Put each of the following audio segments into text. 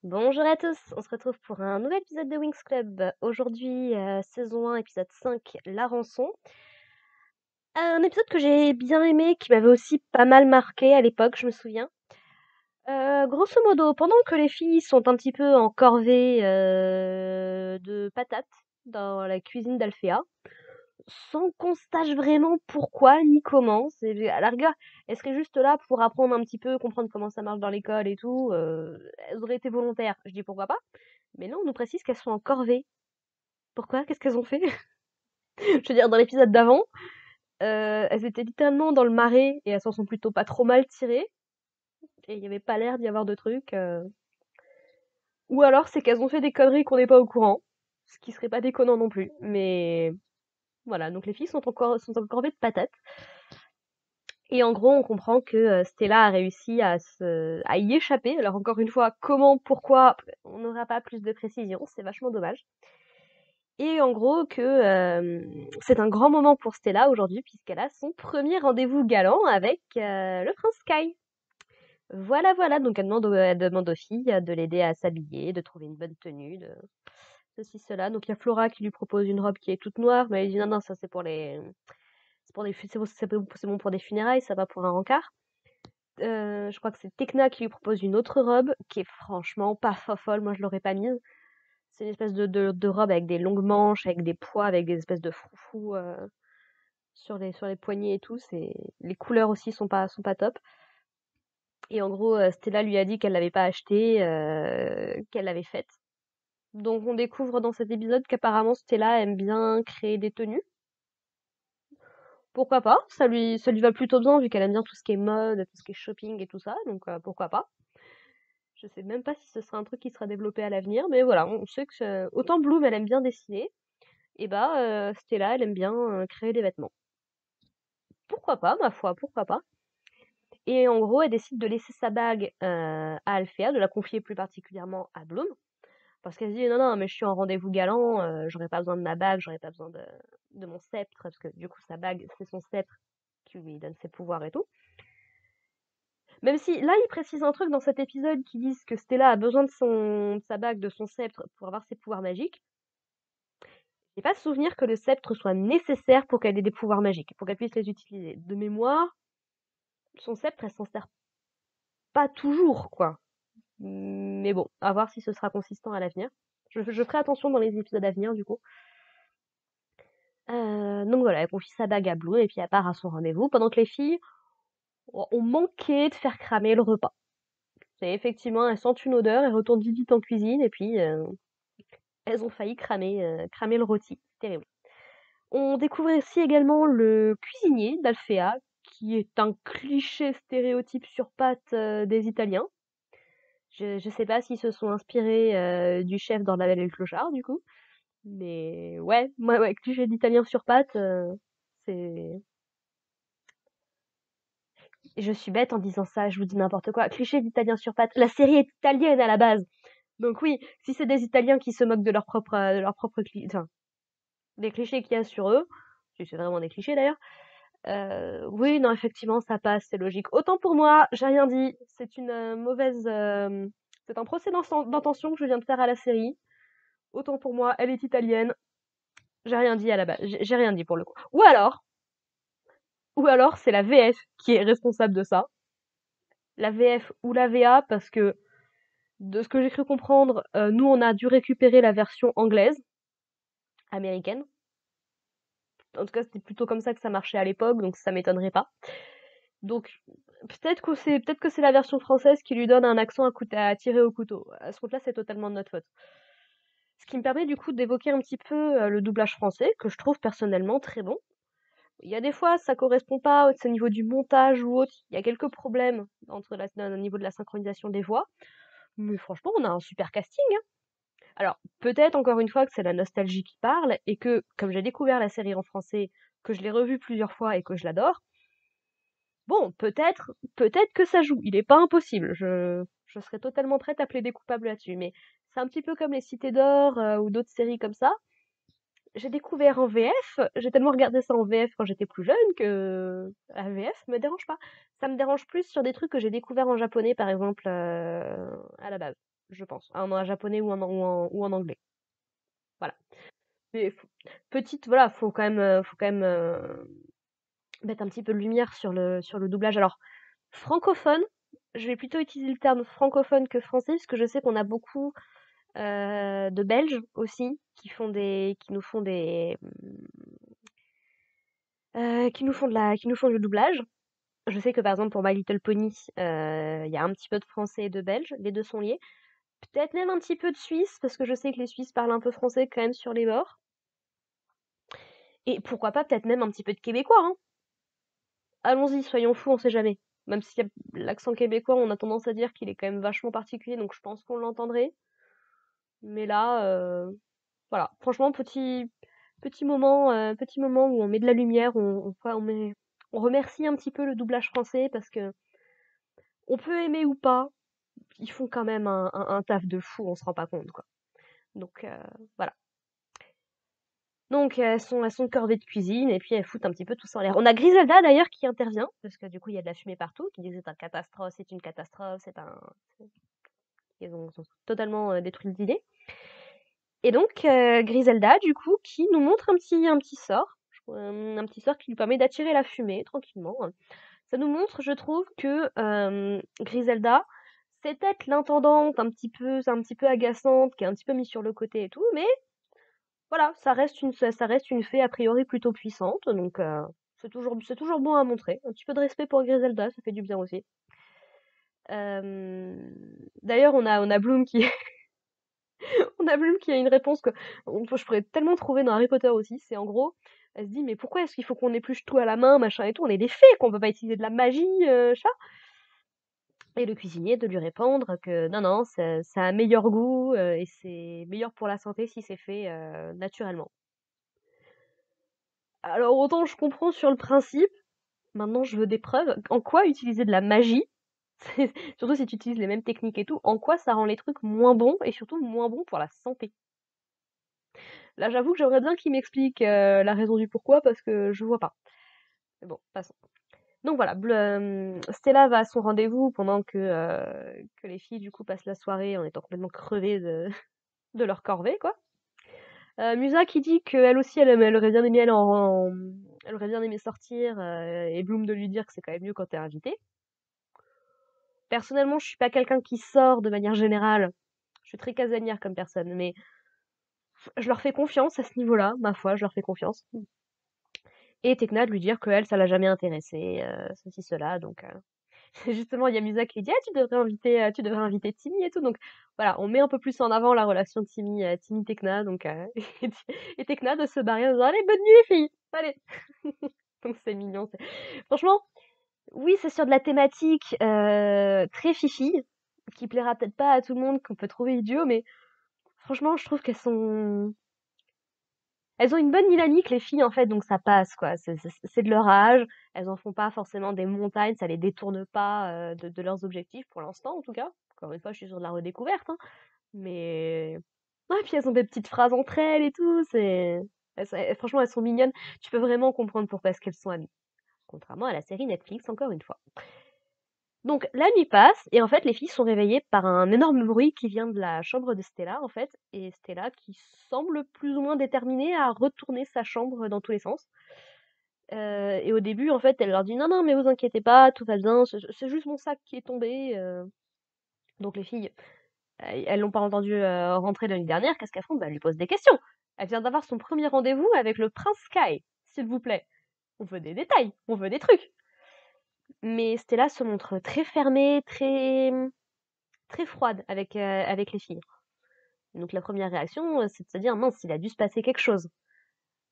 Bonjour à tous, on se retrouve pour un nouvel épisode de Wings Club. Aujourd'hui, saison 1, épisode 5, La rançon. Un épisode que j'ai bien aimé, qui m'avait aussi pas mal marqué à l'époque, je me souviens. Grosso modo, pendant que les filles sont un petit peu en corvée de patates dans la cuisine d'Alphéa, sans qu'on sache vraiment pourquoi ni comment, c'est à la rigueur, elles seraient juste là pour apprendre un petit peu, comprendre comment ça marche dans l'école et tout, elles auraient été volontaires. Je dis pourquoi pas, mais là on nous précise qu'elles sont en corvée. Pourquoi? Qu'est-ce qu'elles ont fait? Je veux dire, dans l'épisode d'avant, elles étaient littéralement dans le marais et elles s'en sont plutôt pas trop mal tirées. Et il y avait pas l'air d'y avoir de trucs. Ou alors c'est qu'elles ont fait des conneries qu'on n'est pas au courant. Ce qui serait pas déconnant non plus. Mais voilà, donc les filles sont encore de patates. Et en gros, on comprend que Stella a réussi à y échapper. Alors encore une fois, comment, pourquoi, on n'aura pas plus de précision. C'est vachement dommage. Et en gros que c'est un grand moment pour Stella aujourd'hui puisqu'elle a son premier rendez-vous galant avec le prince Sky. Voilà, voilà, donc elle demande aux filles de l'aider à s'habiller, de trouver une bonne tenue, de ceci, cela. Donc il y a Flora qui lui propose une robe qui est toute noire, mais elle dit non, non, ça c'est bon pour des funérailles, ça va pour un rencard. Je crois que c'est Tekna qui lui propose une autre robe qui est franchement pas folle, moi je l'aurais pas mise. C'est une espèce de robe avec des longues manches, avec des pois, avec des espèces de froufrous sur les poignets et tout. Les couleurs aussi sont pas top. Et en gros, Stella lui a dit qu'elle l'avait pas acheté, qu'elle l'avait faite. Donc on découvre dans cet épisode qu'apparemment Stella aime bien créer des tenues. Pourquoi pas? Ça lui va plutôt bien vu qu'elle aime bien tout ce qui est mode, tout ce qui est shopping et tout ça. Donc pourquoi pas? Je sais même pas si ce sera un truc qui sera développé à l'avenir, mais voilà, on sait que autant Bloom elle aime bien dessiner, et bah Stella elle aime bien créer des vêtements. Pourquoi pas, ma foi, pourquoi pas? Et en gros, elle décide de laisser sa bague à Althea, de la confier plus particulièrement à Bloom, parce qu'elle se dit non, non, mais je suis en rendez-vous galant, j'aurais pas besoin de ma bague, j'aurais pas besoin de mon sceptre, parce que du coup, sa bague, c'est son sceptre qui lui donne ses pouvoirs et tout. Même si là, il précise un truc dans cet épisode qui disent que Stella a besoin de sa bague, de son sceptre pour avoir ses pouvoirs magiques. J'ai pas souvenir que le sceptre soit nécessaire pour qu'elle ait des pouvoirs magiques, pour qu'elle puisse les utiliser. De mémoire, son sceptre, elle s'en sert pas toujours, quoi. Mais bon, à voir si ce sera consistant à l'avenir. Je ferai attention dans les épisodes à venir, du coup. Donc voilà, elle confie sa bague à Blue et puis elle part à son rendez-vous, pendant que les filles ont manqué de faire cramer le repas. C'est effectivement, elles sentent une odeur, elles retournent vite vite en cuisine et puis elles ont failli cramer le rôti. Terrible. On découvre ici également le cuisinier d'Alfea, qui est un cliché stéréotype sur pattes des Italiens. Je sais pas s'ils se sont inspirés du chef dans La Belle et le Clochard, du coup. Mais ouais, moi, ouais, cliché d'italien sur pattes, c'est... Je suis bête en disant ça, je vous dis n'importe quoi. Cliché d'italien sur pattes. La série est italienne à la base. Donc oui, si c'est des Italiens qui se moquent de leur propre enfin, des clichés qu'il y a sur eux, si c'est vraiment des clichés d'ailleurs, oui, non, effectivement, ça passe, c'est logique. Autant pour moi, j'ai rien dit. C'est une mauvaise... c'est un procès d'intention que je viens de faire à la série. Autant pour moi, elle est italienne. J'ai rien dit à la base. J'ai rien dit pour le coup. Ou alors c'est la VF qui est responsable de ça. La VF ou la VA, parce que de ce que j'ai cru comprendre, nous on a dû récupérer la version anglaise, américaine. En tout cas, c'était plutôt comme ça que ça marchait à l'époque, donc ça m'étonnerait pas. Donc peut-être que c'est la version française qui lui donne un accent à tirer au couteau. À ce compte-là, c'est totalement de notre faute. Ce qui me permet du coup d'évoquer un petit peu le doublage français, que je trouve personnellement très bon. Il y a des fois, ça correspond pas au niveau du montage ou autre. Il y a quelques problèmes au niveau de la synchronisation des voix. Mais franchement, on a un super casting, hein. Alors, peut-être encore une fois que c'est la nostalgie qui parle et que, comme j'ai découvert la série en français, que je l'ai revue plusieurs fois et que je l'adore, bon, peut-être que ça joue. Il est pas impossible. Je serais totalement prête à plaider coupable là-dessus. Mais c'est un petit peu comme les Cités d'Or ou d'autres séries comme ça. J'ai découvert en VF, j'ai tellement regardé ça en VF quand j'étais plus jeune que la VF me dérange pas. Ça me dérange plus sur des trucs que j'ai découvert en japonais, par exemple, à la base. je pense. En japonais ou en anglais. Voilà. Mais voilà, faut quand même mettre un petit peu de lumière sur le doublage. Alors, francophone, je vais plutôt utiliser le terme francophone que français, parce que je sais qu'on a beaucoup de Belges aussi qui nous font qui nous font du doublage. Je sais que par exemple pour My Little Pony, il y a un petit peu de français et de belge, les deux sont liés. Peut-être même un petit peu de suisse, parce que je sais que les Suisses parlent un peu français quand même sur les bords. Et pourquoi pas peut-être même un petit peu de québécois, hein. Allons-y, soyons fous, on sait jamais. Même si l'accent québécois, on a tendance à dire qu'il est quand même vachement particulier, donc je pense qu'on l'entendrait. Mais là, voilà, franchement, petit moment où on met de la lumière, on remercie un petit peu le doublage français parce que on peut aimer ou pas, ils font quand même un taf de fou, on se rend pas compte, quoi. Donc voilà. Donc elles sont corvées de cuisine et puis elles foutent un petit peu tout ça en l'air. On a Griselda d'ailleurs qui intervient parce que du coup il y a de la fumée partout, qui dit c'est une catastrophe, ils ont totalement détruit l'idée. Et donc Griselda du coup qui nous montre un petit sort, un petit sort qui lui permet d'attirer la fumée tranquillement. Ça nous montre, je trouve, que Griselda, c'est peut-être l'intendante un petit peu agaçante, qui est un petit peu mise sur le côté et tout, mais voilà, ça reste une fée a priori plutôt puissante, donc c'est toujours bon à montrer. Un petit peu de respect pour Griselda, ça fait du bien aussi. Euh, D'ailleurs, on a Bloom qui, on a Bloom qui a une réponse que je pourrais tellement trouver dans Harry Potter aussi. C'est en gros, elle se dit mais pourquoi est-ce qu'il faut qu'on épluche tout à la main, machin et tout. On est des fées, qu'on peut pas utiliser de la magie, chat. Et le cuisinier de lui répondre que non, non, ça a un meilleur goût et c'est meilleur pour la santé si c'est fait naturellement. Alors autant je comprends sur le principe, maintenant je veux des preuves. En quoi utiliser de la magie, surtout si tu utilises les mêmes techniques et tout, en quoi ça rend les trucs moins bons et surtout moins bons pour la santé? Là j'avoue que j'aimerais bien qu'il m'explique la raison du pourquoi parce que je vois pas. Mais bon, passons. Donc voilà, Stella va à son rendez-vous pendant que les filles du coup passent la soirée en étant complètement crevées de leur corvée, quoi. Musa qui dit qu'elle aussi, elle aurait bien aimé elle aurait bien aimé sortir, et Bloom de lui dire que c'est quand même mieux quand t'es invité. Personnellement, je suis pas quelqu'un qui sort de manière générale. Je suis très casanière comme personne, mais je leur fais confiance à ce niveau-là, ma foi, je leur fais confiance. Et Tekna de lui dire que elle, ça l'a jamais intéressé, ceci, cela, donc justement, il y a Musa qui lui dit: «Ah, tu devrais inviter Timmy et tout», donc voilà, on met un peu plus en avant la relation Timmy Tekna, donc et Tekna de se barrer en disant: «Allez, bonne nuit les filles, allez!» Donc c'est mignon, franchement, oui, c'est sur de la thématique, très fifi, qui plaira peut-être pas à tout le monde, qu'on peut trouver idiot, mais franchement, je trouve elles ont une bonne dynamique les filles en fait, donc ça passe quoi. C'est de leur âge, elles en font pas forcément des montagnes, ça les détourne pas de leurs objectifs pour l'instant en tout cas. Encore une fois, je suis sur de la redécouverte, hein. Mais ouais, puis elles ont des petites phrases entre elles et tout, franchement elles sont mignonnes. Tu peux vraiment comprendre pourquoi est-ce qu'elles sont amies. Contrairement à la série Netflix, encore une fois. Donc la nuit passe et en fait les filles sont réveillées par un énorme bruit qui vient de la chambre de Stella en fait, et Stella qui semble plus ou moins déterminée à retourner sa chambre dans tous les sens. Et au début en fait elle leur dit non non mais vous inquiétez pas, tout va bien, c'est juste mon sac qui est tombé. Donc les filles elles l'ont pas entendu rentrer l'année dernière, qu'est-ce qu'elles font? Bah elles lui posent des questions. Elle vient d'avoir son premier rendez-vous avec le prince Sky, s'il vous plaît. On veut des détails, on veut des trucs. Mais Stella se montre très fermée, très froide avec les filles. Donc la première réaction, c'est de se dire mince, il a dû se passer quelque chose.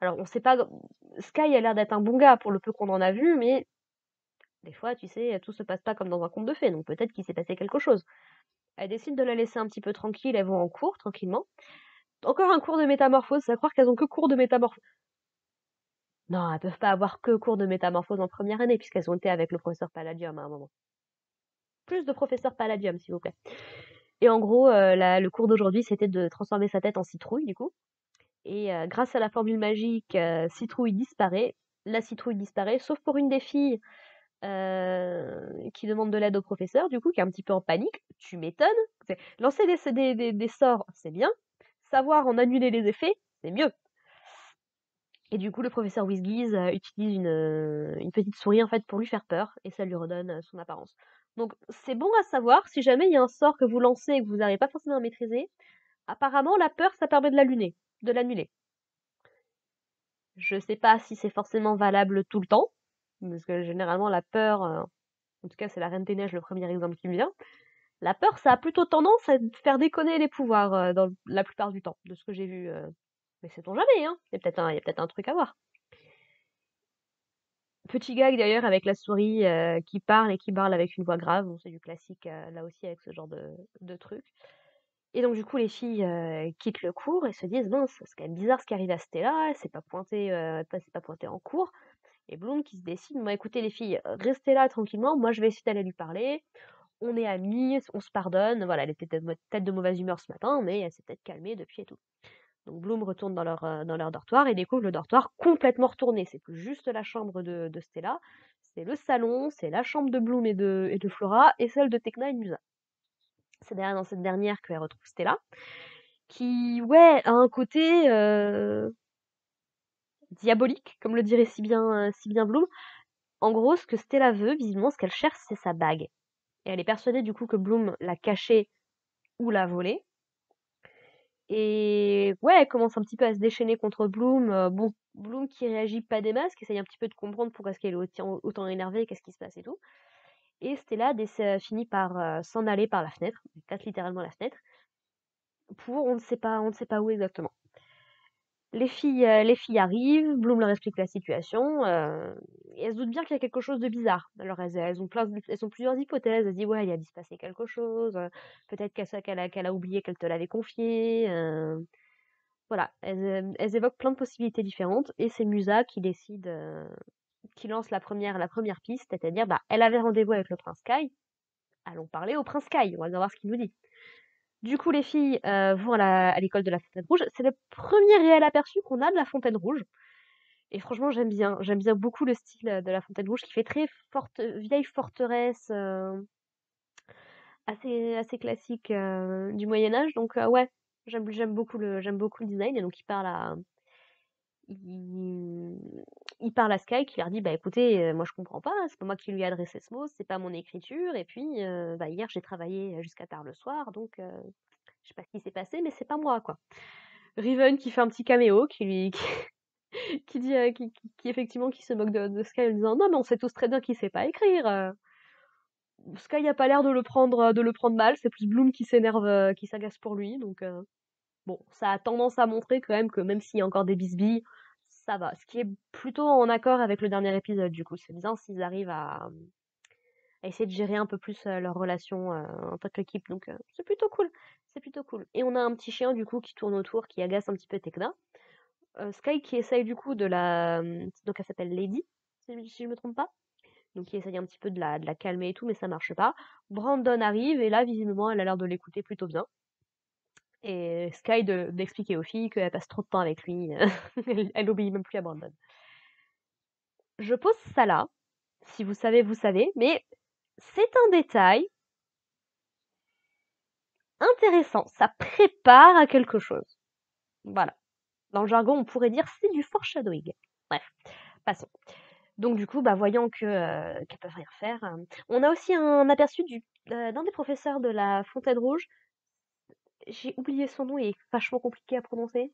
Alors on sait pas, Sky a l'air d'être un bon gars pour le peu qu'on en a vu, mais des fois, tu sais, tout se passe pas comme dans un conte de fées, donc peut-être qu'il s'est passé quelque chose. Elle décide de la laisser un petit peu tranquille, elles vont en cours, tranquillement. Encore un cours de métamorphose, c'est à croire qu'elles ont que cours de métamorphose. Non, elles peuvent pas avoir que cours de métamorphose en première année, puisqu'elles ont été avec le professeur Palladium à un moment. Plus de professeur Palladium, s'il vous plaît. Et en gros, le cours d'aujourd'hui, c'était de transformer sa tête en citrouille, du coup. Et grâce à la formule magique, citrouille disparaît. La citrouille disparaît, sauf pour une des filles qui demande de l'aide au professeur, du coup, qui est un petit peu en panique. Tu m'étonnes. Lancer des sorts, c'est bien. Savoir en annuler les effets, c'est mieux. Et du coup, le professeur Whizgiz utilise une petite souris en fait pour lui faire peur, et ça lui redonne son apparence. Donc c'est bon à savoir, si jamais il y a un sort que vous lancez et que vous n'arrivez pas forcément à maîtriser, apparemment la peur ça permet de l'annuler. Je sais pas si c'est forcément valable tout le temps, parce que généralement la peur, en tout cas c'est la Reine des Neiges le premier exemple qui me vient, la peur ça a plutôt tendance à faire déconner les pouvoirs dans la plupart du temps, de ce que j'ai vu. Mais sait-on jamais, hein, il y a peut-être un truc à voir. Petit gag d'ailleurs avec la souris qui parle et qui parle avec une voix grave. Bon, c'est du classique là aussi avec ce genre de truc. Et donc du coup les filles quittent le cours et se disent mince, c'est quand même bizarre ce qui arrive à Stella, elle s'est pas pointée, c'est pas pointée en cours. Et Bloom qui se décide, bon écoutez les filles, restez là tranquillement, moi je vais essayer d'aller lui parler. On est amis, on se pardonne. Voilà, elle était peut-être de mauvaise humeur ce matin, mais elle s'est peut-être calmée depuis et tout. Donc Bloom retourne dans leur dortoir et découvre le dortoir complètement retourné. C'est plus juste la chambre de Stella, c'est le salon, c'est la chambre de Bloom et de Flora, et celle de Tekna et de Musa. C'est derrière dans cette dernière qu'elle retrouve Stella, qui, ouais, a un côté diabolique, comme le dirait si bien Bloom. En gros, ce que Stella veut, visiblement, ce qu'elle cherche, c'est sa bague. Et elle est persuadée du coup que Bloom l'a cachée ou l'a volée. Et ouais, elle commence un petit peu à se déchaîner contre Bloom. Bon, Bloom qui réagit pas des masses, qui essaye un petit peu de comprendre pourquoi est-ce qu'elle est autant énervée, qu'est-ce qui se passe et tout. Et Stella finit par s'en aller par la fenêtre, elle casse littéralement la fenêtre, pour on ne sait pas où exactement. Les filles arrivent, Bloom leur explique la situation, et elles se doutent bien qu'il y a quelque chose de bizarre. Alors elles ont plusieurs hypothèses, elles se disent ouais, il a dû se passer quelque chose, peut-être qu'elle a oublié qu'elle te l'avait confié, voilà, elles évoquent plein de possibilités différentes et c'est Musa qui décide, qui lance la première piste, c'est-à-dire, bah, elle avait rendez-vous avec le prince Kai. Allons parler au prince Kai, on va voir ce qu'il nous dit. Du coup, les filles vont à l'école de la Fontaine Rouge. C'est le premier réel aperçu qu'on a de la Fontaine Rouge. Et franchement, j'aime bien. J'aime bien beaucoup le style de la Fontaine Rouge qui fait très vieille forteresse, assez classique du Moyen Âge. Donc ouais, j'aime beaucoup le design. Et donc il, il parle à Sky qui leur dit bah écoutez moi je comprends pas, c'est pas moi qui lui ai adressé ce mot, c'est pas mon écriture et puis bah hier j'ai travaillé jusqu'à tard le soir donc je sais pas ce qui s'est passé mais c'est pas moi quoi. Riven qui fait un petit caméo qui dit qui effectivement qui se moque de Sky en disant non mais on sait tous très bien qu'il sait pas écrire. Sky a pas l'air de le prendre mal, c'est plus Bloom qui s'énerve qui s'agace pour lui donc bon, ça a tendance à montrer quand même que même s'il y a encore des bisbilles, ça va. Ce qui est plutôt en accord avec le dernier épisode, du coup. C'est bien s'ils arrivent à essayer de gérer un peu plus leur relation en tant qu'équipe. Donc, c'est plutôt cool. C'est plutôt cool. Et on a un petit chien, du coup, qui tourne autour, qui agace un petit peu Tekna. Sky qui essaye, du coup, donc, elle s'appelle Lady, si je me trompe pas. Donc, qui essaye un petit peu de la calmer et tout, mais ça marche pas. Brandon arrive, et là, visiblement, elle a l'air de l'écouter plutôt bien. Et Sky d'expliquer aux filles qu'elle passe trop de temps avec lui. Elle obéit même plus à Brandon. Je pose ça là. Si vous savez, vous savez. Mais c'est un détail intéressant. Ça prépare à quelque chose. Voilà. Dans le jargon, on pourrait dire c'est du foreshadowing. Bref, passons. Donc du coup, bah, voyant qu'elles peuvent rien faire, on a aussi un aperçu d'un des professeurs de la Fontaine Rouge. J'ai oublié son nom, il est vachement compliqué à prononcer.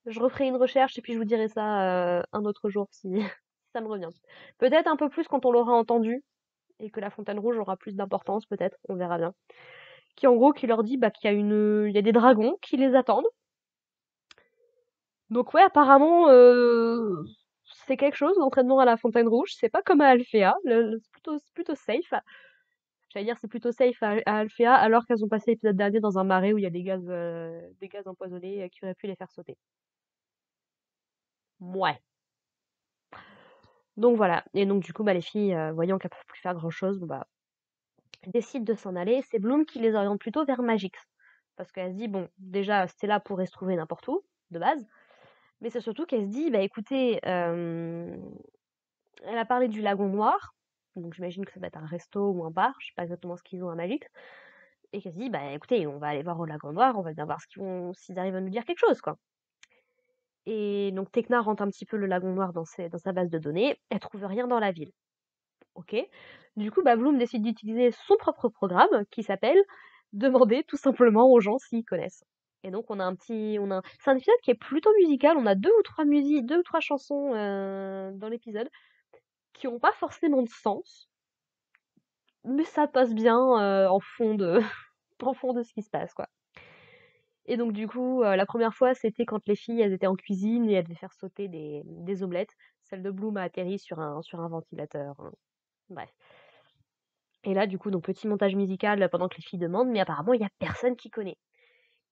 Je referai une recherche et puis je vous dirai ça un autre jour si, si ça me revient. Peut-être un peu plus quand on l'aura entendu et que la Fontaine Rouge aura plus d'importance, peut-être, on verra bien. Qui en gros qui leur dit bah, il y a des dragons qui les attendent. Donc ouais, apparemment c'est quelque chose l'entraînement à la Fontaine Rouge. C'est pas comme à Alphéa, c'est plutôt safe. J'allais dire c'est plutôt safe à Alphéa alors qu'elles ont passé l'épisode dernier dans un marais où il y a des gaz empoisonnés qui auraient pu les faire sauter. Ouais. Donc voilà, et donc du coup, bah, les filles, voyant qu'elles peuvent plus faire grand-chose, bon, bah, décident de s'en aller. C'est Bloom qui les oriente plutôt vers Magix. Parce qu'elle se dit, bon, déjà, Stella pourrait se trouver n'importe où, de base. Mais c'est surtout qu'elle se dit, bah écoutez, Elle a parlé du Lagon Noir, donc j'imagine que ça va être un resto ou un bar, je sais pas exactement ce qu'ils ont à Magic, et qu'elle se dit, bah écoutez, on va aller voir au Lagon Noir, on va bien voir s'ils arrivent à nous dire quelque chose, quoi. Et donc Tekna rentre un petit peu le Lagon Noir dans sa base de données, elle trouve rien dans la ville. Ok. Du coup, bah, Bloom décide d'utiliser son propre programme qui s'appelle demander tout simplement aux gens s'ils connaissent. Et donc c'est un épisode qui est plutôt musical. On a deux ou trois chansons dans l'épisode qui n'ont pas forcément de sens, mais ça passe bien en fond de en fond de ce qui se passe, quoi. Et donc du coup, la première fois, c'était quand les filles, elles étaient en cuisine et elles devaient faire sauter des omelettes. Celle de Bloom a atterri sur un ventilateur, hein. Bref. Et là, du coup, donc petit montage musical pendant que les filles demandent, mais apparemment, il y a personne qui connaît.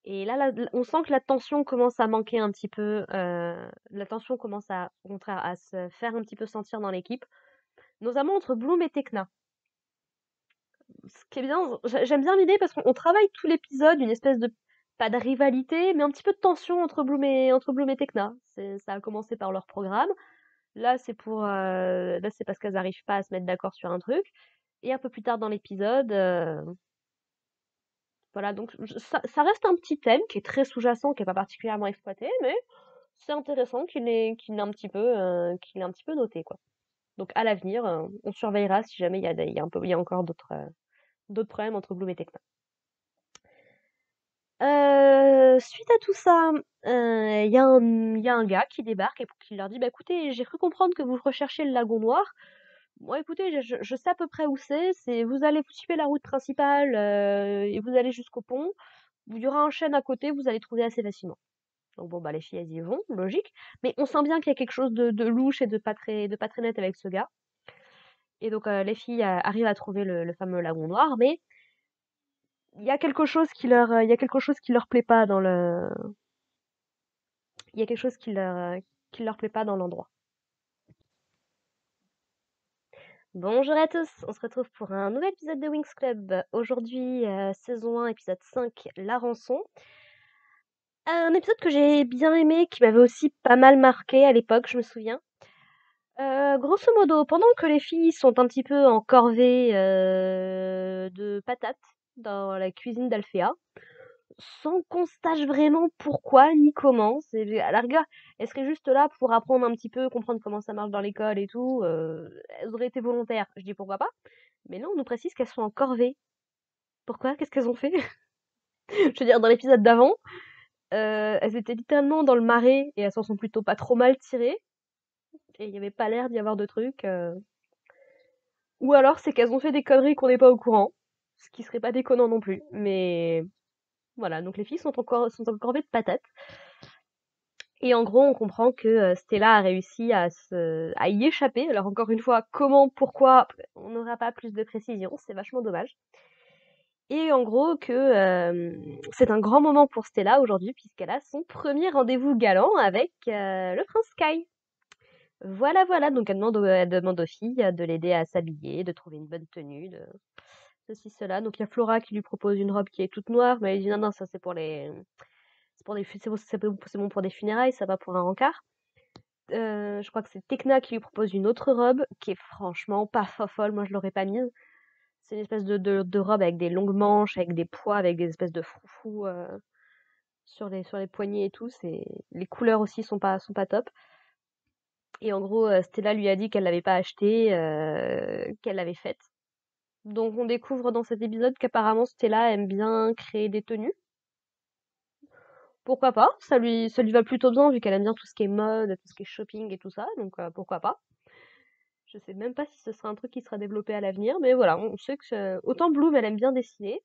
Et là, on sent que la tension commence à manquer un petit peu. La tension commence au contraire, à se faire un petit peu sentir dans l'équipe, notamment entre Bloom et Tekna. Ce qui est bien, j'aime bien l'idée parce qu'on travaille tout l'épisode, une espèce de, pas de rivalité, mais un petit peu de tension entre Bloom et Tekna. Ça a commencé par leur programme. Là, c'est parce qu'elles n'arrivent pas à se mettre d'accord sur un truc. Et un peu plus tard dans l'épisode, voilà, donc ça reste un petit thème qui est très sous-jacent, qui est pas particulièrement exploité, mais c'est intéressant qu'il ait un petit peu noté, quoi. Donc à l'avenir, on surveillera si jamais il y a encore d'autres problèmes entre Bloom et Tekna. Suite à tout ça, il y a un gars qui débarque et qui leur dit, bah écoutez, j'ai cru comprendre que vous recherchez le lagon noir. Bon, écoutez, je sais à peu près où vous allez vous suivez la route principale et vous allez jusqu'au pont. Il y aura un chêne à côté, vous allez trouver assez facilement. Donc bon, bah les filles, elles y vont, logique. Mais on sent bien qu'il y a quelque chose de louche et de pas très net avec ce gars. Et donc les filles arrivent à trouver le fameux lagon noir, mais il y a quelque chose qui leur plaît pas dans le, il y a quelque chose qui leur plaît pas dans l'endroit. Bonjour à tous, on se retrouve pour un nouvel épisode de Wings Club. Aujourd'hui, saison 1, épisode 5, La rançon. Un épisode que j'ai bien aimé, qui m'avait aussi pas mal marqué à l'époque, je me souviens. Grosso modo, pendant que les filles sont un petit peu en corvée de patates dans la cuisine d'Alphéa, sans qu'on sache vraiment pourquoi ni comment, à la rigueur, elles seraient juste là pour apprendre un petit peu, comprendre comment ça marche dans l'école et tout, elles auraient été volontaires, je dis pourquoi pas, mais là on nous précise qu'elles sont en corvée. Pourquoi? Qu'est-ce qu'elles ont fait? Je veux dire, dans l'épisode d'avant, elles étaient littéralement dans le marais et elles s'en sont plutôt pas trop mal tirées, et il y avait pas l'air d'y avoir de trucs. Ou alors c'est qu'elles ont fait des conneries qu'on n'est pas au courant, ce qui serait pas déconnant non plus. Mais voilà, donc les filles sont encore de patates. Et en gros, on comprend que Stella a réussi à y échapper. Alors encore une fois, comment, pourquoi, on n'aura pas plus de précision, c'est vachement dommage. Et en gros que c'est un grand moment pour Stella aujourd'hui puisqu'elle a son premier rendez-vous galant avec le prince Sky. Voilà, voilà, donc elle demande aux filles de l'aider à s'habiller, de trouver une bonne tenue, de ceci, cela. Donc il y a Flora qui lui propose une robe qui est toute noire, mais elle dit non, non, ça c'est pour c'est bon pour des funérailles, ça va pour un rencard. Je crois que c'est Tekna qui lui propose une autre robe qui est franchement pas folle, moi je l'aurais pas mise. C'est une espèce de robe avec des longues manches, avec des pois, avec des espèces de froufrous sur les poignets et tout. Les couleurs aussi sont pas top. Et en gros, Stella lui a dit qu'elle l'avait pas acheté, qu'elle l'avait faite. Donc on découvre dans cet épisode qu'apparemment Stella aime bien créer des tenues. Pourquoi pas? Ça lui va plutôt bien vu qu'elle aime bien tout ce qui est mode, tout ce qui est shopping et tout ça, donc pourquoi pas? Je sais même pas si ce sera un truc qui sera développé à l'avenir, mais voilà, on sait que autant Bloom elle aime bien dessiner,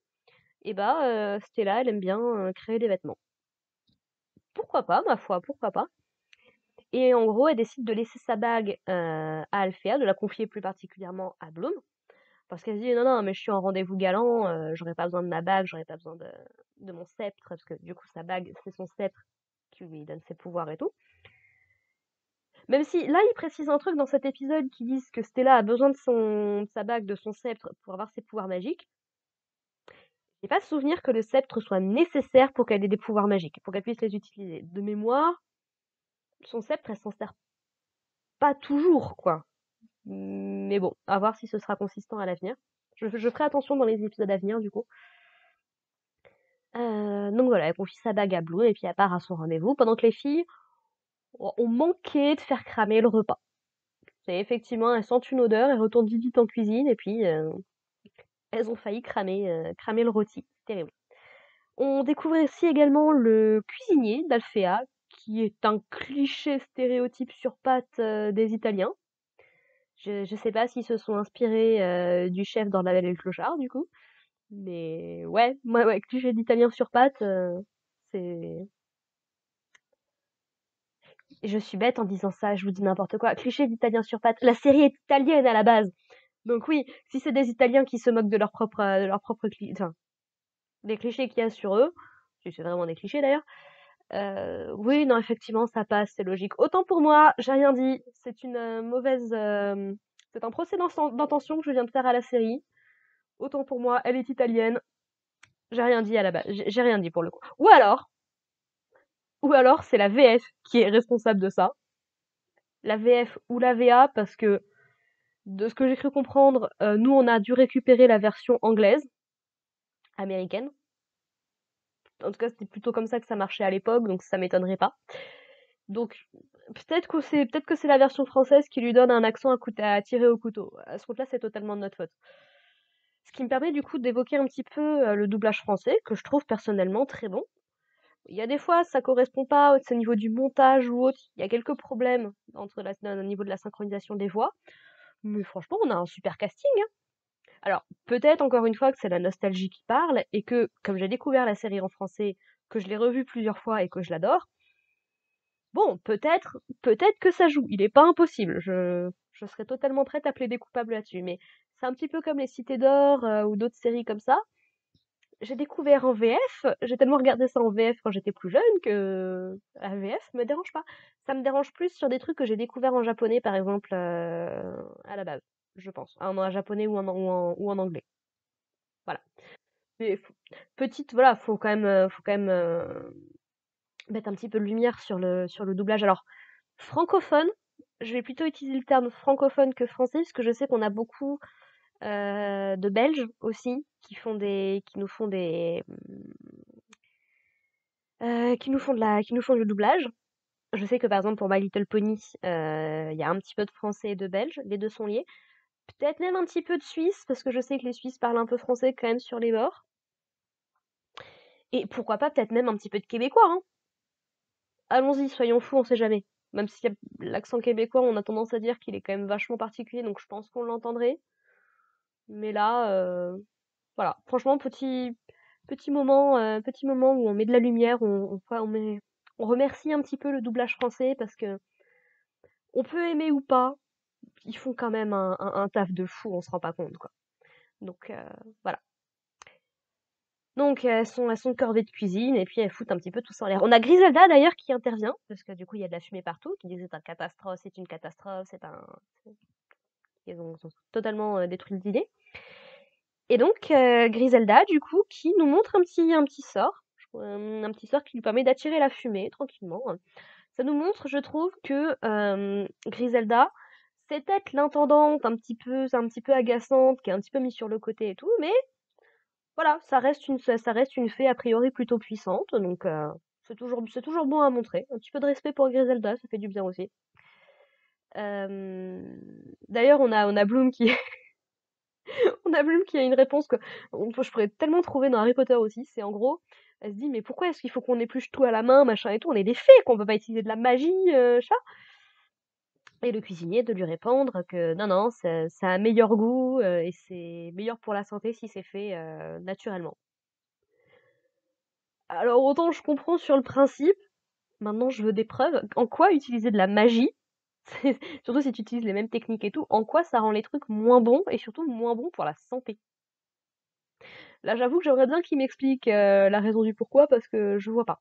et bah Stella elle aime bien créer des vêtements. Pourquoi pas, ma foi, pourquoi pas? Et en gros, elle décide de laisser sa bague à Althea, de la confier plus particulièrement à Bloom. Parce qu'elle se dit: «Non, non, mais je suis en rendez-vous galant, j'aurais pas besoin de ma bague, j'aurais pas besoin de mon sceptre», parce que du coup sa bague, c'est son sceptre qui lui donne ses pouvoirs et tout. Même si là, il précise un truc dans cet épisode qui disent que Stella a besoin de sa bague, de son sceptre pour avoir ses pouvoirs magiques. J'ai pas souvenir que le sceptre soit nécessaire pour qu'elle ait des pouvoirs magiques, pour qu'elle puisse les utiliser. De mémoire, son sceptre, elle s'en sert pas toujours, quoi. Mais bon, à voir si ce sera consistant à l'avenir. Je ferai attention dans les épisodes à venir, du coup. Donc voilà, elle confie sa bague à Bloom et puis elle part à son rendez-vous pendant que les filles ont manqué de faire cramer le repas. C'est effectivement, elles sentent une odeur, elles retournent vite en cuisine et puis elles ont failli cramer le rôti. Terrible. On découvre aussi également le cuisinier d'Alfea, qui est un cliché stéréotype sur pattes des Italiens. Je sais pas s'ils se sont inspirés du chef dans La Belle et le Clochard, du coup. Mais ouais, moi, ouais, cliché d'italien sur pattes, c'est... Je suis bête en disant ça, je vous dis n'importe quoi. Cliché d'italien sur pattes. La série est italienne à la base. Donc oui, si c'est des Italiens qui se moquent de leur propre enfin, des clichés qu'il y a sur eux, si c'est vraiment des clichés d'ailleurs, oui, non, effectivement, ça passe, c'est logique. Autant pour moi, j'ai rien dit. C'est une mauvaise... c'est un procès d'intention que je viens de faire à la série. Autant pour moi, elle est italienne. J'ai rien dit à la base. J'ai rien dit pour le coup. Ou alors c'est la VF qui est responsable de ça. La VF ou la VA, parce que de ce que j'ai cru comprendre, nous on a dû récupérer la version anglaise, américaine. En tout cas, c'était plutôt comme ça que ça marchait à l'époque, donc ça m'étonnerait pas. Donc peut-être que c'est la version française qui lui donne un accent à tirer au couteau. À ce compte-là, c'est totalement de notre faute. Ce qui me permet du coup d'évoquer un petit peu le doublage français, que je trouve personnellement très bon. Il y a des fois, ça correspond pas au niveau du montage ou autre. Il y a quelques problèmes au niveau de la synchronisation des voix. Mais franchement, on a un super casting, hein. Alors, peut-être encore une fois que c'est la nostalgie qui parle et que, comme j'ai découvert la série en français, que je l'ai revue plusieurs fois et que je l'adore, bon, peut-être que ça joue. Il est pas impossible. Je serais totalement prête à plaider coupable là-dessus. Mais c'est un petit peu comme les Cités d'Or ou d'autres séries comme ça. J'ai découvert en VF, j'ai tellement regardé ça en VF quand j'étais plus jeune que la VF me dérange pas. Ça me dérange plus sur des trucs que j'ai découvert en japonais, par exemple, à la base, je pense. En japonais ou en anglais. Voilà. Mais petite, voilà, faut quand même mettre un petit peu de lumière sur le doublage. Alors, francophone, je vais plutôt utiliser le terme francophone que français, parce que je sais qu'on a beaucoup de Belges aussi qui nous font qui nous font du doublage. Je sais que par exemple pour My Little Pony, il y a un petit peu de français et de belge, les deux sont liés. Peut-être même un petit peu de suisse, parce que je sais que les Suisses parlent un peu français quand même sur les bords. Et pourquoi pas peut-être même un petit peu de québécois, hein. Allons-y, soyons fous, on sait jamais. Même si l'accent québécois, on a tendance à dire qu'il est quand même vachement particulier, donc je pense qu'on l'entendrait. Mais là, voilà. Franchement, petit moment où on met de la lumière, on remercie un petit peu le doublage français parce que on peut aimer ou pas, ils font quand même un taf de fou, on se rend pas compte, quoi. Donc voilà. Donc elles sont corvées de cuisine et puis elles foutent un petit peu tout ça en l'air. On a Griselda d'ailleurs qui intervient parce que du coup il y a de la fumée partout, qui dit que c'est une catastrophe, ils ont totalement détruit l'idée. Et donc Griselda du coup qui nous montre un petit sort, un petit sort qui lui permet d'attirer la fumée tranquillement. Ça nous montre, je trouve, que Griselda, c'est peut-être l'intendante un petit peu agaçante, qui est un petit peu mise sur le côté et tout, mais voilà, ça reste une fée a priori plutôt puissante, donc c'est toujours bon à montrer. Un petit peu de respect pour Griselda, ça fait du bien aussi. Euh, D'ailleurs, on a Bloom qui, on a Bloom qui a une réponse que je pourrais tellement trouver dans Harry Potter aussi. C'est en gros, elle se dit mais pourquoi est-ce qu'il faut qu'on épluche tout à la main, machin et tout. On est des fées, qu'on peut pas utiliser de la magie, chat. Et le cuisinier de lui répondre que non, non, ça a un meilleur goût et c'est meilleur pour la santé si c'est fait naturellement. Alors autant je comprends sur le principe, maintenant je veux des preuves. En quoi utiliser de la magie, surtout si tu utilises les mêmes techniques et tout, en quoi ça rend les trucs moins bons et surtout moins bons pour la santé? Là j'avoue que j'aimerais bien qu'il m'explique la raison du pourquoi parce que je vois pas.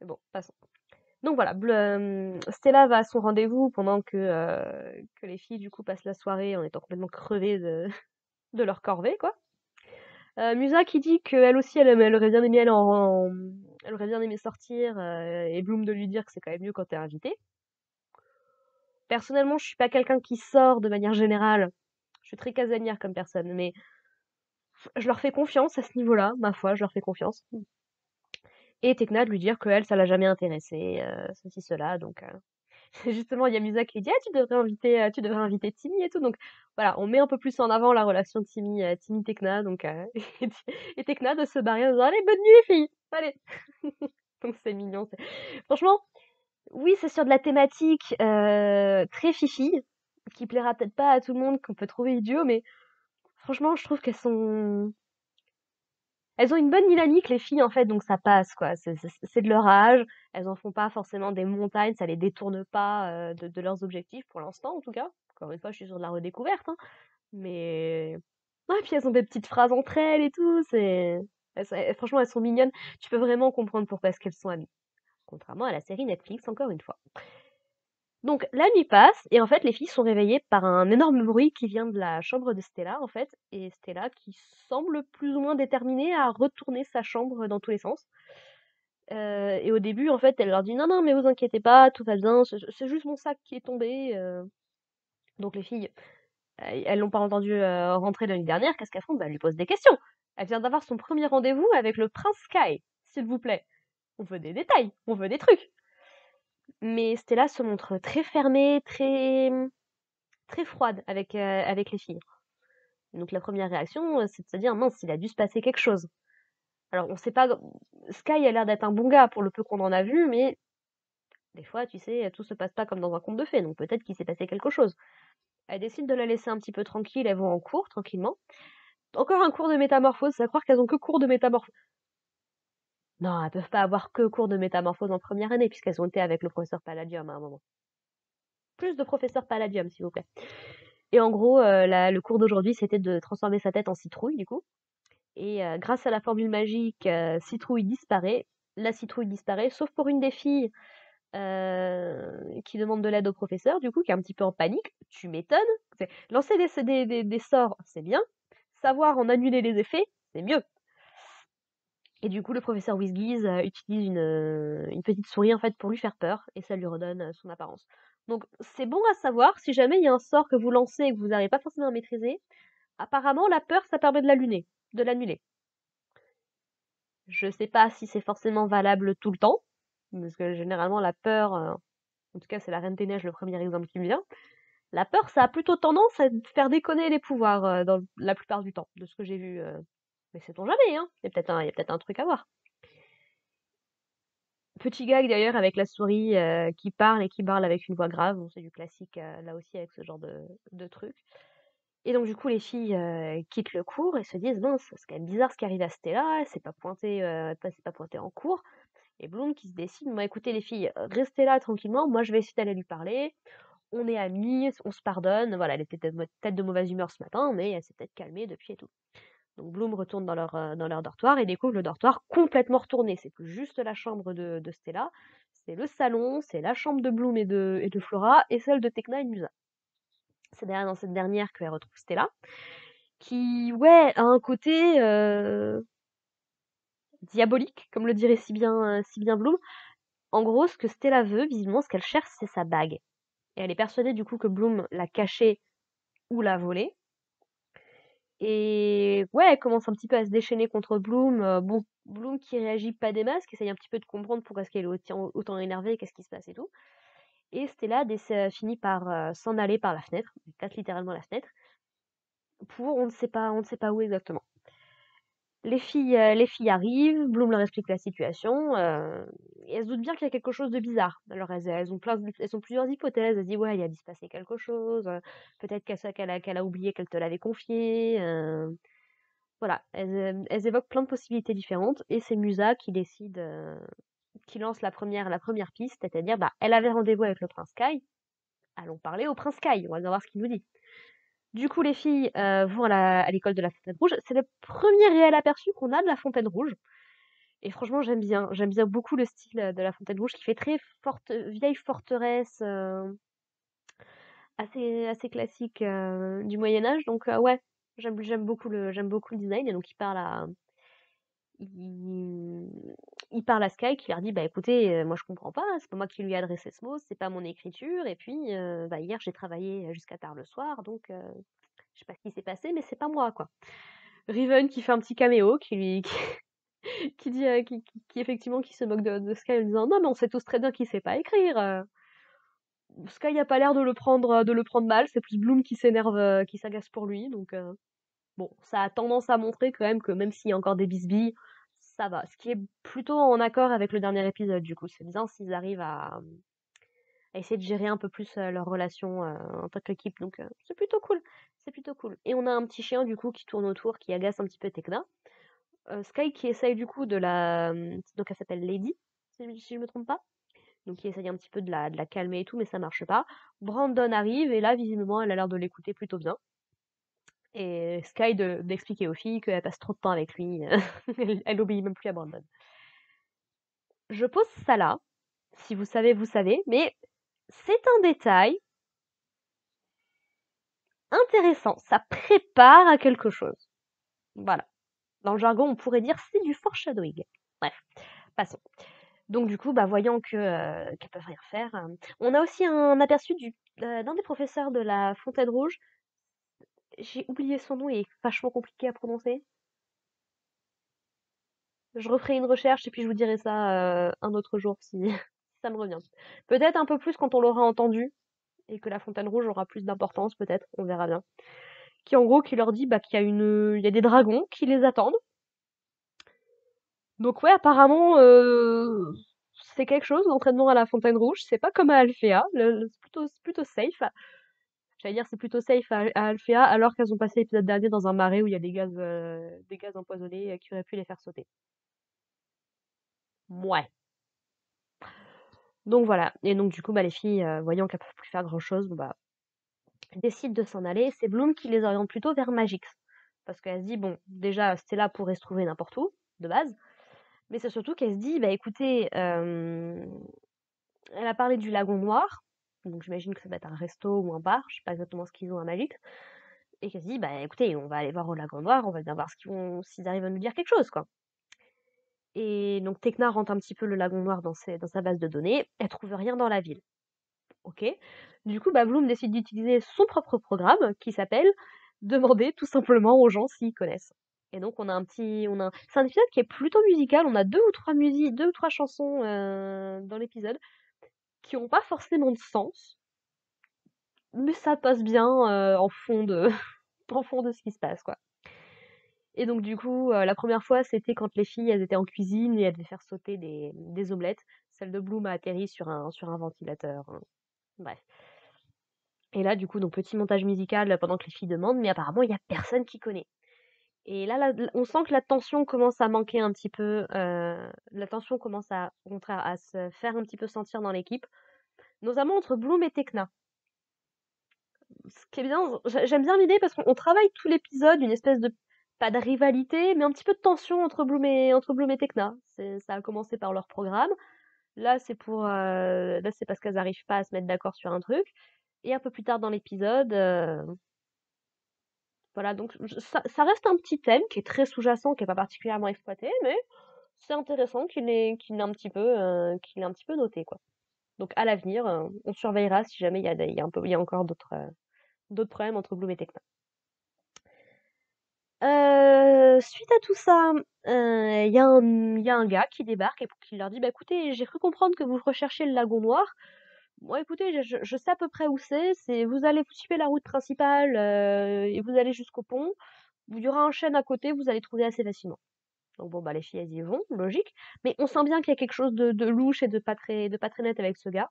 Mais bon, passons. Donc voilà, Stella va à son rendez-vous pendant que les filles du coup passent la soirée en étant complètement crevées de leur corvée, quoi. Musa qui dit qu'elle aussi, elle aurait bien aimé elle aurait bien aimé sortir, et Bloom de lui dire que c'est quand même mieux quand t'es invité. Personnellement, je suis pas quelqu'un qui sort de manière générale. Je suis très casanière comme personne, mais je leur fais confiance à ce niveau-là, ma foi, je leur fais confiance. Et Tekna de lui dire qu'elle, ça l'a jamais intéressée, ceci, cela, donc justement, il y a Musa qui lui dit: «Ah, tu devrais inviter Timmy et tout», donc voilà, on met un peu plus en avant la relation Timmy Tekna, donc et Tekna de se barrer en disant: «Allez, bonne nuit les filles, allez!» Donc c'est mignon, franchement, oui, c'est sur de la thématique, très fifi, qui plaira peut-être pas à tout le monde, qu'on peut trouver idiot, mais franchement, je trouve elles ont une bonne dynamique les filles en fait, donc ça passe quoi. C'est de leur âge, elles en font pas forcément des montagnes, ça les détourne pas, de leurs objectifs pour l'instant en tout cas. Encore une fois, je suis sur de la redécouverte, hein, mais ouais, puis elles ont des petites phrases entre elles et tout, franchement, elles sont mignonnes. Tu peux vraiment comprendre pourquoi est-ce qu'elles sont amies. Contrairement à la série Netflix, encore une fois. Donc la nuit passe et en fait les filles sont réveillées par un énorme bruit qui vient de la chambre de Stella en fait, et Stella qui semble plus ou moins déterminée à retourner sa chambre dans tous les sens. Et au début en fait elle leur dit: «Non, non, mais vous inquiétez pas, tout va bien, c'est juste mon sac qui est tombé». Donc les filles, elles l'ont pas entendu rentrer la nuit dernière, qu'est-ce qu'elles font? Bah elles lui posent des questions. Elle vient d'avoir son premier rendez-vous avec le prince Sky, s'il vous plaît. On veut des détails, on veut des trucs. Mais Stella se montre très fermée, très froide avec les filles. Donc la première réaction, c'est de se dire: «Mince, il a dû se passer quelque chose». Alors on sait pas, Sky a l'air d'être un bon gars pour le peu qu'on en a vu, mais des fois, tu sais, tout se passe pas comme dans un conte de fées, donc peut-être qu'il s'est passé quelque chose. Elle décide de la laisser un petit peu tranquille, elles vont en cours tranquillement. Encore un cours de métamorphose, c'est à croire qu'elles ont que cours de métamorphose. Non, elles peuvent pas avoir que cours de métamorphose en première année, puisqu'elles ont été avec le professeur Palladium à un moment. Plus de professeur Palladium, s'il vous plaît. Et en gros, le cours d'aujourd'hui, c'était de transformer sa tête en citrouille, du coup. Et grâce à la formule magique, Citrouille disparaît. La citrouille disparaît, sauf pour une des filles qui demande de l'aide au professeur, du coup, qui est un petit peu en panique. Tu m'étonnes. Lancer des sorts, c'est bien. Savoir en annuler les effets, c'est mieux. Et du coup, le professeur Whizgiz utilise une petite souris en fait pour lui faire peur, et ça lui redonne son apparence. Donc c'est bon à savoir, si jamais il y a un sort que vous lancez et que vous n'arrivez pas forcément à maîtriser, apparemment la peur ça permet de l'annuler. Je sais pas si c'est forcément valable tout le temps, parce que généralement la peur, en tout cas c'est la Reine des Neiges le premier exemple qui me vient, la peur ça a plutôt tendance à faire déconner les pouvoirs dans la plupart du temps, de ce que j'ai vu. Mais sait-on jamais, hein, il y a peut-être un truc à voir. Petit gag d'ailleurs avec la souris qui parle et qui parle avec une voix grave, bon, c'est du classique là aussi avec ce genre de truc. Et donc du coup les filles quittent le cours et se disent: «Mince, c'est quand même bizarre ce qui arrive à Stella, elle s'est pas pointée, en cours». Et Bloom qui se décide: «Bon écoutez les filles, restez là tranquillement, moi je vais essayer d'aller lui parler. On est amies, on se pardonne». Voilà, elle était peut-être de mauvaise humeur ce matin, mais elle s'est peut-être calmée depuis et tout. Donc Bloom retourne dans leur dortoir et découvre le dortoir complètement retourné. C'est plus juste la chambre de Stella, c'est le salon, c'est la chambre de Bloom et de Flora, et celle de Tekna et de Musa. C'est derrière dans cette dernière qu'elle retrouve Stella, qui, ouais, a un côté diabolique, comme le dirait si bien Bloom. En gros, ce que Stella veut, visiblement, ce qu'elle cherche, c'est sa bague. Et elle est persuadée du coup que Bloom l'a cachée ou l'a volée. Et ouais, elle commence un petit peu à se déchaîner contre Bloom. Bon, Bloom qui réagit pas des masses, qui essaye un petit peu de comprendre pourquoi est-ce qu'elle est autant énervée, qu'est-ce qui se passe et tout. Et Stella finit par s'en aller par la fenêtre, elle casse littéralement la fenêtre, pour on ne sait pas où exactement. Les filles arrivent, Bloom leur explique la situation, et elles se doutent bien qu'il y a quelque chose de bizarre. Alors elles ont elles ont plusieurs hypothèses. Elles se disent: «Ouais, il a dû se passer quelque chose, peut-être qu'elle a oublié qu'elle te l'avait confié», voilà, elles évoquent plein de possibilités différentes, et c'est Musa qui décide, qui lance la première piste, c'est-à-dire, bah, elle avait rendez-vous avec le prince Kai, allons parler au prince Kai, on va voir ce qu'il nous dit. Du coup, les filles vont à l'école de la Fontaine Rouge. C'est le premier réel aperçu qu'on a de la Fontaine Rouge. Et franchement, j'aime bien beaucoup le style de la Fontaine Rouge qui fait très vieille forteresse, assez classique du Moyen Âge. Donc ouais, j'aime beaucoup le design. Et donc il, il parle à Sky qui leur dit bah écoutez, moi je comprends pas, c'est pas moi qui lui ai adressé ce mot, c'est pas mon écriture, et puis bah, hier j'ai travaillé jusqu'à tard le soir, donc je sais pas ce qui s'est passé, mais c'est pas moi quoi. Riven qui fait un petit caméo, qui dit qui effectivement qui se moque de Sky en disant non mais on sait tous très bien qu'il sait pas écrire. Sky a pas l'air de le prendre mal, c'est plus Bloom qui s'énerve, qui s'agace pour lui, donc bon, ça a tendance à montrer quand même que même s'il y a encore des bisbilles, ça va. Ce qui est plutôt en accord avec le dernier épisode, du coup. C'est bien s'ils arrivent à essayer de gérer un peu plus leur relation en tant qu'équipe, donc c'est plutôt cool. C'est plutôt cool. Et on a un petit chien, du coup, qui tourne autour, qui agace un petit peu Tekna. Sky qui essaye, du coup, donc elle s'appelle Lady, si je me trompe pas. Donc il essaye un petit peu de la calmer et tout, mais ça marche pas. Brandon arrive, et là, visiblement, elle a l'air de l'écouter plutôt bien. Et Sky d'expliquer aux filles qu'elle passe trop de temps avec lui. Elle obéit même plus à Brandon. Je pose ça là. Si vous savez, vous savez. Mais c'est un détail intéressant. Ça prépare à quelque chose. Voilà. Dans le jargon, on pourrait dire c'est du foreshadowing. Bref, passons. Donc du coup, bah, voyant qu'elles peuvent rien faire, on a aussi un aperçu d'un des professeurs de la Fontaine Rouge. J'ai oublié son nom, il est vachement compliqué à prononcer. Je referai une recherche et puis je vous dirai ça un autre jour si si ça me revient. Peut-être un peu plus quand on l'aura entendu et que la Fontaine Rouge aura plus d'importance, peut-être, on verra bien. Qui en gros qui leur dit bah, il y a des dragons qui les attendent. Donc ouais, apparemment c'est quelque chose l'entraînement à la Fontaine Rouge. C'est pas comme à Alphéa, c'est plutôt safe. J'allais dire c'est plutôt safe à Alphéa alors qu'elles ont passé l'épisode dernier dans un marais où il y a des gaz empoisonnés qui auraient pu les faire sauter. Ouais. Donc voilà. Et donc du coup, bah, les filles, voyant qu'elles peuvent plus faire grand-chose, bon, bah, décident de s'en aller. C'est Bloom qui les oriente plutôt vers Magix. Parce qu'elle se dit, bon, déjà, Stella pourrait se trouver n'importe où, de base. Mais c'est surtout qu'elle se dit, bah écoutez, elle a parlé du lagon noir. Donc j'imagine que ça va être un resto ou un bar. Je sais pas exactement ce qu'ils ont à Magix. Et qu'elle se dit, bah écoutez, on va aller voir au lagon noir, on va bien voir s'ils arrivent à nous dire quelque chose, quoi. Et donc Tekna rentre un petit peu le lagon noir dans sa base de données. Elle trouve rien dans la ville. Ok. Du coup, bah, Bloom décide d'utiliser son propre programme qui s'appelle demander tout simplement aux gens s'ils connaissent. Et donc c'est un épisode qui est plutôt musical. On a deux ou trois chansons dans l'épisode qui n'ont pas forcément de sens, mais ça passe bien en fond de en fond de ce qui se passe, quoi. Et donc du coup, la première fois, c'était quand les filles elles étaient en cuisine et elles devaient faire sauter des omelettes. Celle de Bloom a atterri sur un ventilateur, hein. Bref. Et là, du coup, donc petit montage musical pendant que les filles demandent, mais apparemment, il y a personne qui connaît. Et là, on sent que la tension commence à manquer un petit peu. La tension commence au contraire, à se faire un petit peu sentir dans l'équipe, notamment entre Bloom et Tekna. Ce qui est bien, j'aime bien l'idée parce qu'on travaille tout l'épisode, une espèce de, pas de rivalité, mais un petit peu de tension entre Bloom et Tekna. Ça a commencé par leur programme. Là, c'est parce qu'elles n'arrivent pas à se mettre d'accord sur un truc. Et un peu plus tard dans l'épisode, voilà, donc ça reste un petit thème qui est très sous-jacent, qui est pas particulièrement exploité, mais c'est intéressant qu'il est un petit peu noté, quoi. Donc à l'avenir, on surveillera si jamais il y a encore d'autres problèmes entre Bloom et Tekna. Suite à tout ça, il y a un gars qui débarque et qui leur dit, bah écoutez, j'ai cru comprendre que vous recherchez le lagon noir. Bon, écoutez, je sais à peu près où vous allez, vous suivez la route principale et vous allez jusqu'au pont. Il y aura un chêne à côté, vous allez trouver assez facilement. Donc bon, bah les filles, elles y vont, logique. Mais on sent bien qu'il y a quelque chose de louche et de pas très net avec ce gars.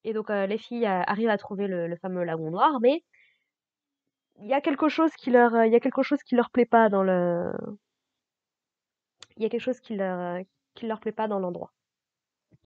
Et donc les filles arrivent à trouver le fameux lagon noir, mais il y a quelque chose qui leur plaît pas dans le, il y a quelque chose qui leur plaît pas dans l'endroit.